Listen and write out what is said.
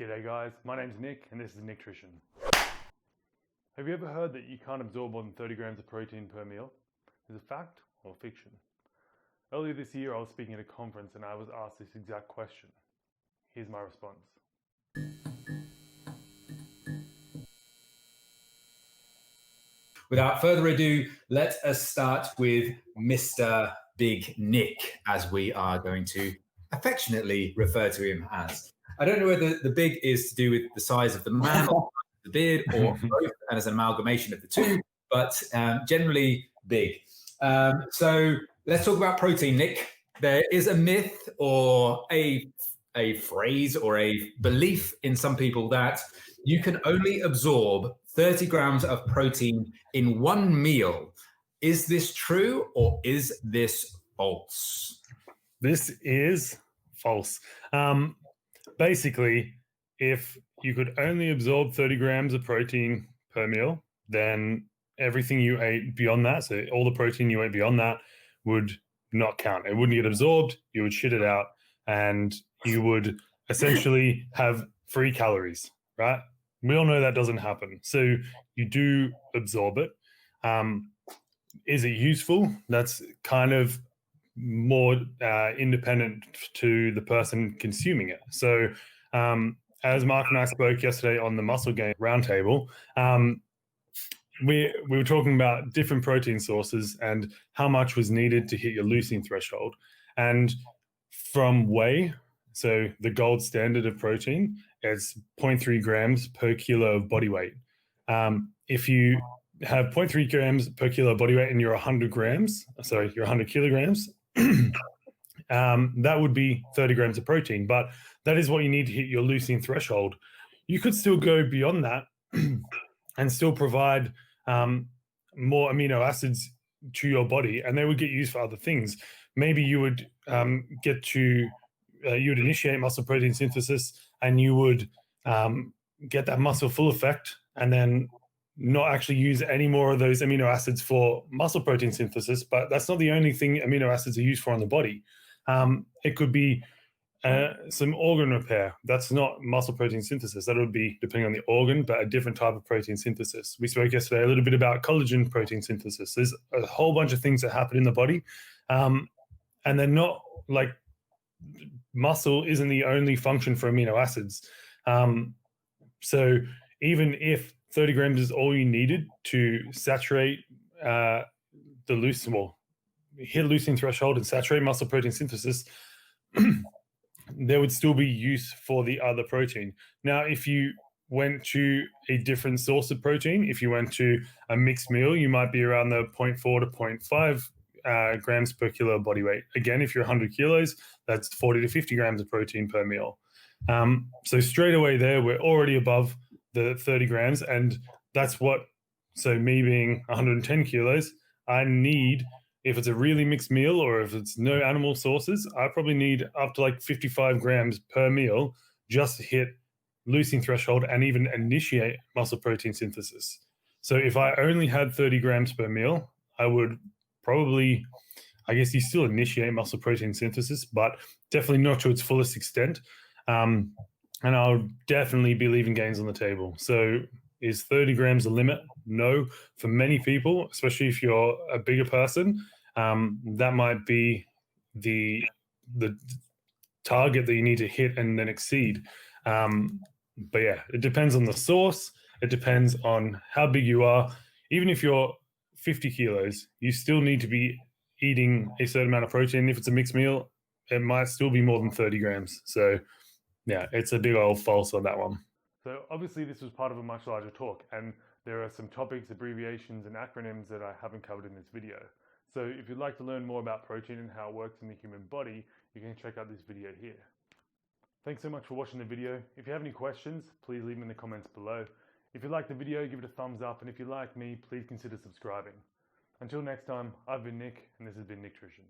G'day guys, my name's Nick and this is Nutrition. Have you ever heard that you can't absorb more than 30 grams of protein per meal? Is it fact or fiction? Earlier this year I was speaking at a conference and I was asked this exact question. Here's my response. Without further ado, let us start with Mr. Big Nick, as we are going to affectionately refer to him as. I don't know whether the big is to do with the size of the man or the beard or both, and as an amalgamation of the two, but generally big. So let's talk about protein, Nick. There is a myth or a phrase or a belief in some people that you can only absorb 30 grams of protein in one meal. Is this true or is this false? This is false. Basically, if you could only absorb 30 grams of protein per meal, then everything you ate beyond that, so all the protein you ate beyond that, would not count. It wouldn't get absorbed, you would shit it out, and you would essentially have free calories, right? We all know that doesn't happen. So you do absorb it. Is it useful? That's kind of more independent to the person consuming it. So as Mark and I spoke yesterday on the Muscle Gain Roundtable, we were talking about different protein sources and how much was needed to hit your leucine threshold. And from whey, so the gold standard of protein, it's 0.3 grams per kilo of body weight. If you have 0.3 grams per kilo of body weight and you're 100 kilograms, that would be 30 grams of protein, but that is what you need to hit your leucine threshold. You could still go beyond that and still provide more amino acids to your body, and they would get used for other things. Maybe you would you would initiate muscle protein synthesis and you would get that muscle full effect and then not actually use any more of those amino acids for muscle protein synthesis, but that's not the only thing amino acids are used for in the body. It could be some organ repair. That's not muscle protein synthesis. That would be, depending on the organ, but a different type of protein synthesis. We spoke yesterday a little bit about collagen protein synthesis. There's a whole bunch of things that happen in the body, and they're not like muscle isn't the only function for amino acids. So even if 30 grams is all you needed to saturate the hit leucine threshold and saturate muscle protein synthesis, there would still be use for the other protein. Now, if you went to a different source of protein, if you went to a mixed meal, you might be around the 0.4 to 0.5 grams per kilo of body weight. Again, if you're 100 kilos, that's 40 to 50 grams of protein per meal. So straight away there, we're already above the 30 grams. And that's so me being 110 kilos, I need, if it's a really mixed meal or if it's no animal sources, I probably need up to like 55 grams per meal just to hit leucine threshold and even initiate muscle protein synthesis. So if I only had 30 grams per meal, I would probably, I guess you still initiate muscle protein synthesis, but definitely not to its fullest extent. And I'll definitely be leaving gains on the table. So is 30 grams a limit? No. For many people, especially if you're a bigger person, that might be the target that you need to hit and then exceed. But yeah, it depends on the source. It depends on how big you are. Even if you're 50 kilos, you still need to be eating a certain amount of protein. If it's a mixed meal, it might still be more than 30 grams. So yeah, it's a big old false on that one. So obviously this was part of a much larger talk, and there are some topics, abbreviations, and acronyms that I haven't covered in this video. So if you'd like to learn more about protein and how it works in the human body, you can check out this video here. Thanks so much for watching the video. If you have any questions, please leave them in the comments below. If you like the video, give it a thumbs up, and if you like me, please consider subscribing. Until next time, I've been Nick, and this has been Nutrition.